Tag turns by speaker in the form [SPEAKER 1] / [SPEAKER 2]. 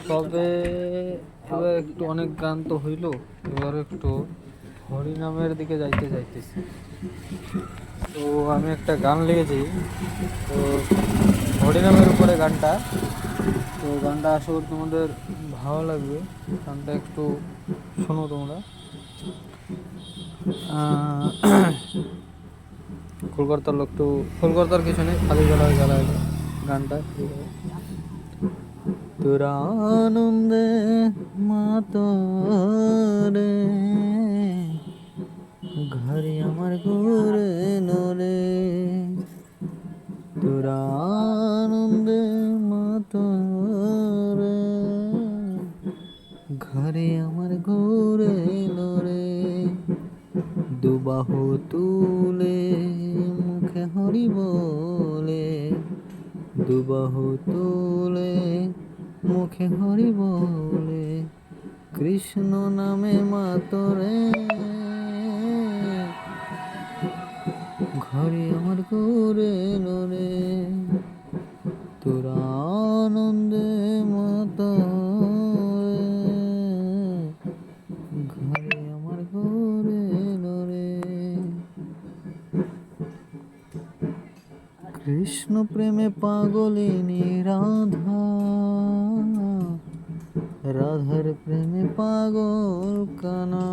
[SPEAKER 1] তবে এবার একটু অনেক গান তো হইলো, এবার একটু হরিনামের দিকে যাইতে চাইতেছি। তো আমি একটা গান লিখেছি, তো হরিনামের উপরে গানটা। তো গানটা আশা করি তোমাদের ভালো লাগবে। গানটা একটু শোনো তোমরা। কলকাতার লোক, একটু কলকাতার কিছু নেই, খালি গলায় গলায় গানটা। তোরা আনন্দে মাতরে ঘরে আমার ঘুরে নরে, তোরা আনন্দে মাতরে ঘরে আমার ঘুরে নরে, দুবাহু তুলে মুখে হরি বলে, দুবাহু তুলে মুখে হরি বলে, কৃষ্ণ নামে মাতরে ঘরে আমার ঘুরে নরে, তোরা আনন্দে মাতরে ঘরে আমার ঘুরে নরে। কৃষ্ণ প্রেমে পাগলিনী রাধা, রাধার প্রেমে পাগল কানা,